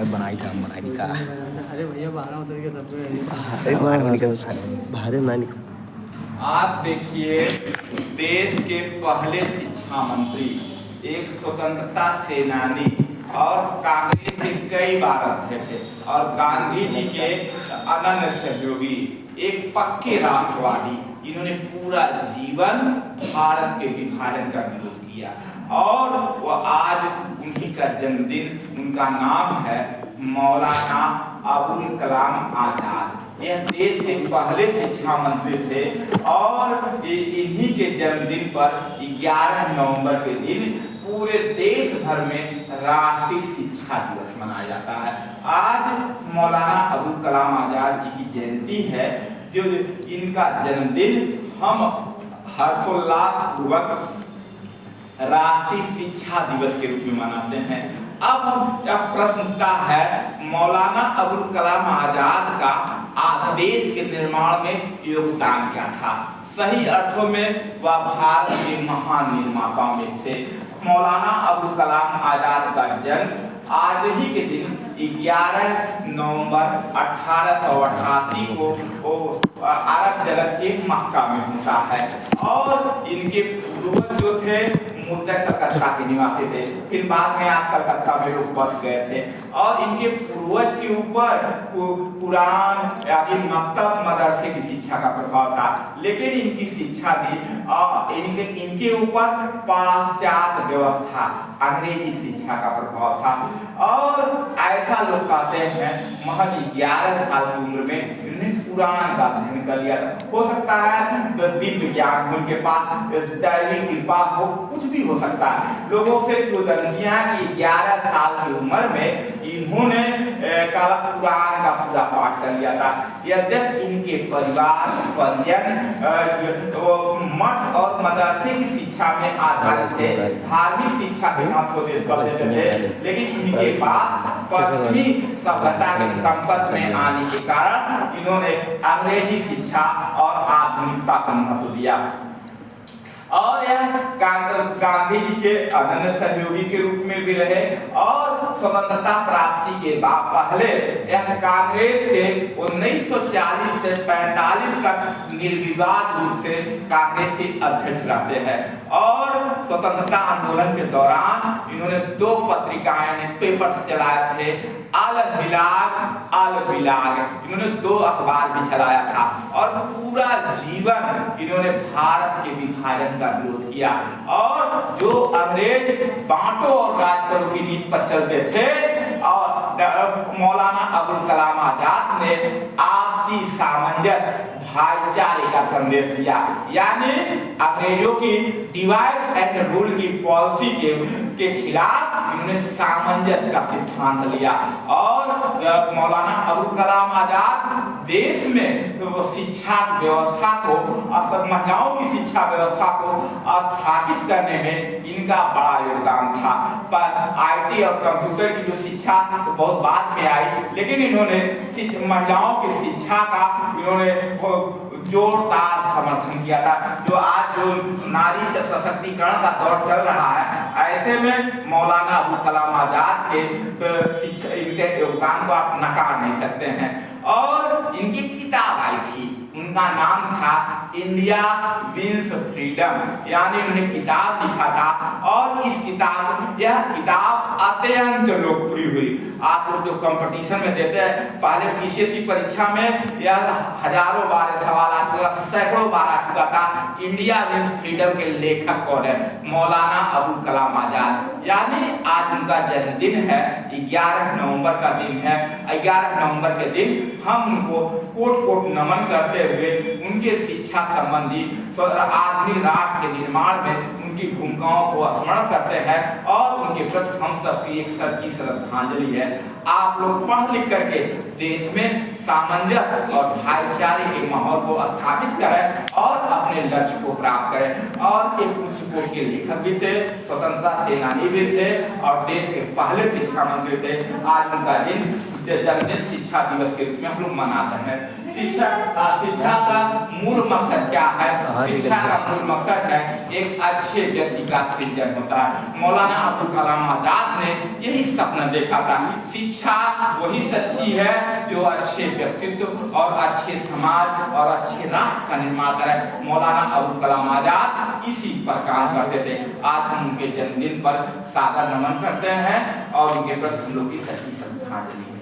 बनाई था हम बनाई का। अरे भैया बाहर उतर के सब बाहर नानी। आज देखिए, देश के पहले शिक्षा मंत्री, एक स्वतंत्रता सेनानी और कांग्रेस के कई बार अध्यक्ष थे और गांधी जी के अनन्य सहयोगी, एक पक्के राष्ट्रवादी। इन्होंने पूरा जीवन भारत के विभाजन का विरोध किया और वो आज उन्हीं का जन्मदिन, उनका नाम है मौलाना अबुल कलाम आजाद। यह देश के पहले शिक्षा मंत्री थे और इन्हीं के जन्मदिन पर 11 नवंबर के दिन पूरे देश भर में राष्ट्रीय शिक्षा दिवस मनाया जाता है। आज मौलाना अबुल कलाम आजाद जी की जयंती है, जो इनका जन्मदिन हम हर्षोल्लास पूर्वक राष्ट्रीय शिक्षा दिवस के रूप में मनाते हैं। अब प्रश्न उठता है, मौलाना अबुल कलाम आजाद का देश के निर्माण में योगदान क्या था? सही अर्थों में वह भारत के महान निर्माताओं में थे। मौलाना अबुल कलाम आजाद का जन्म आज ही के दिन 11 नवंबर 1888 को अरब जगत के मक्का में होता है और इनके पूर्वज जो थे मुद्दा कलकत्ता के निवासी थे, फिर बाद में आप कलकत्ता में लोग बस गए थे और इनके पूर्वज के ऊपर कुरान यानी मकतब मदरसे की शिक्षा का प्रभाव था, लेकिन इनकी शिक्षा थी इनके ऊपर पाश्चात्य व्यवस्था अंग्रेजी शिक्षा का प्रभाव था। और ऐसा लोग कहते हैं महज 11 साल की उम्र में इन्होंने कुरान का अध्ययन कर लिया था। हो सकता है दिव्य ज्ञान उनके पास, दैवी कृपा हो, कुछ भी हो सकता है। लोगों से किया कि 11 साल की उम्र में इन्होंने कुरान का पूरा पाठ कर लिया था। यद्यपि इनके परिवार परिजन मठ और मदरसे की शिक्षा में आधारित थे, धार्मिक शिक्षा के महत्व को देते थे, लेकिन इनके पास पश्चिमी सभ्यता के संपर्क में आने के कारण इन्होंने अंग्रेजी शिक्षा और आधुनिकता को महत्व दिया और यह गांधी जी के अनन्य सहयोगी के रूप में भी रहे और स्वतंत्रता प्राप्ति के बाद पहले यह कांग्रेस के 1940 से 45 तक निर्विवाद रूप से कांग्रेस के अध्यक्ष रहते हैं और स्वतंत्रता आंदोलन के दौरान इन्होंने 2 पत्रिकाएं पेपर्स चलाए थे, अल बिलाग। इन्होंने 2 अखबार भी चलाया था और पूरा जीवन इन्होंने भारत के विभाजन का विरोध किया और जो अंग्रेज बांटो और राज करो की नीति पर चलते थे और मौलाना अबुल कलाम आजाद ने आपसी सामंजस्य भाईचारे का संदेश दिया, यानी अंग्रेजों की डिवाइड एंड रूल की पॉलिसी के खिलाफ इन्होंने सामंजस्य का सिद्धांत लिया और मौलाना अबुल कलाम आजाद देश में शिक्षा व्यवस्था को, महिलाओं की शिक्षा व्यवस्था को स्थापित करने में इनका बड़ा योगदान था। पर IT और कंप्यूटर की जो शिक्षा तो बहुत बाद में आई, लेकिन इन्होंने महिलाओं की शिक्षा का इन्होंने जोरदार समर्थन किया था। जो आज जो नारी से सशक्तिकरण का दौर चल रहा है, ऐसे में मौलाना अबुल कलाम आजाद के शिक्षा, इनके योगदान को आप नकार नहीं सकते हैं। और इनकी किताब आई थी, उनका नाम था इंडिया विंस फ्रीडम, यानी उन्होंने किताब लिखा था और यह किताब अत्यंत लोकप्रिय हुई। आप लोग जो कंपटीशन में देते हैं, पहले पीसीएस की परीक्षा में यह हजारों बार सवाल आ चुका था, सैकड़ों बार आ चुका था। इंडिया विंस फ्रीडम के लेखक कौन है? मौलाना अबुल कलाम आजाद। यानी आज उनका जन्मदिन है, 11 नवंबर का दिन है। 11 नवंबर के दिन हम उनको कोट कोट नमन करते हुए उनके शिक्षा संबंधी आधुनिक राष्ट्र के निर्माण में उनकी भूमिकाओं को स्मरण करते हैं और उनके प्रति हम सबकी एक सच्ची श्रद्धांजलि है। आप लोग पढ़ लिख करके देश में सामंजस्य और भाईचारे के माहौल को स्थापित करें और अपने लक्ष्य को प्राप्त करें। और एक उच्च कोटि के लेखक भी थे, स्वतंत्रता सेनानी भी थे और देश के पहले शिक्षा मंत्री थे। आज उनका जन्मदिन शिक्षा दिवस के रूप में हम लोग मनाते हैं। शिक्षा का मूल मकसद क्या है? शिक्षा का मूल मकसद है एक अच्छे व्यक्ति का सृजन होता है। मौलाना अबुल कलाम आजाद ने यही सपना देखा था। शिक्षा वही सच्ची है जो अच्छे व्यक्तित्व और अच्छे समाज और अच्छे राष्ट्र का निर्माण करे। मौलाना अबुल कलाम आजाद इसी पर काम करते थे। आज हम उनके जन्मदिन पर सादर नमन करते हैं और उनके प्रति हम लोग की सच्ची श्रद्धांजलि है।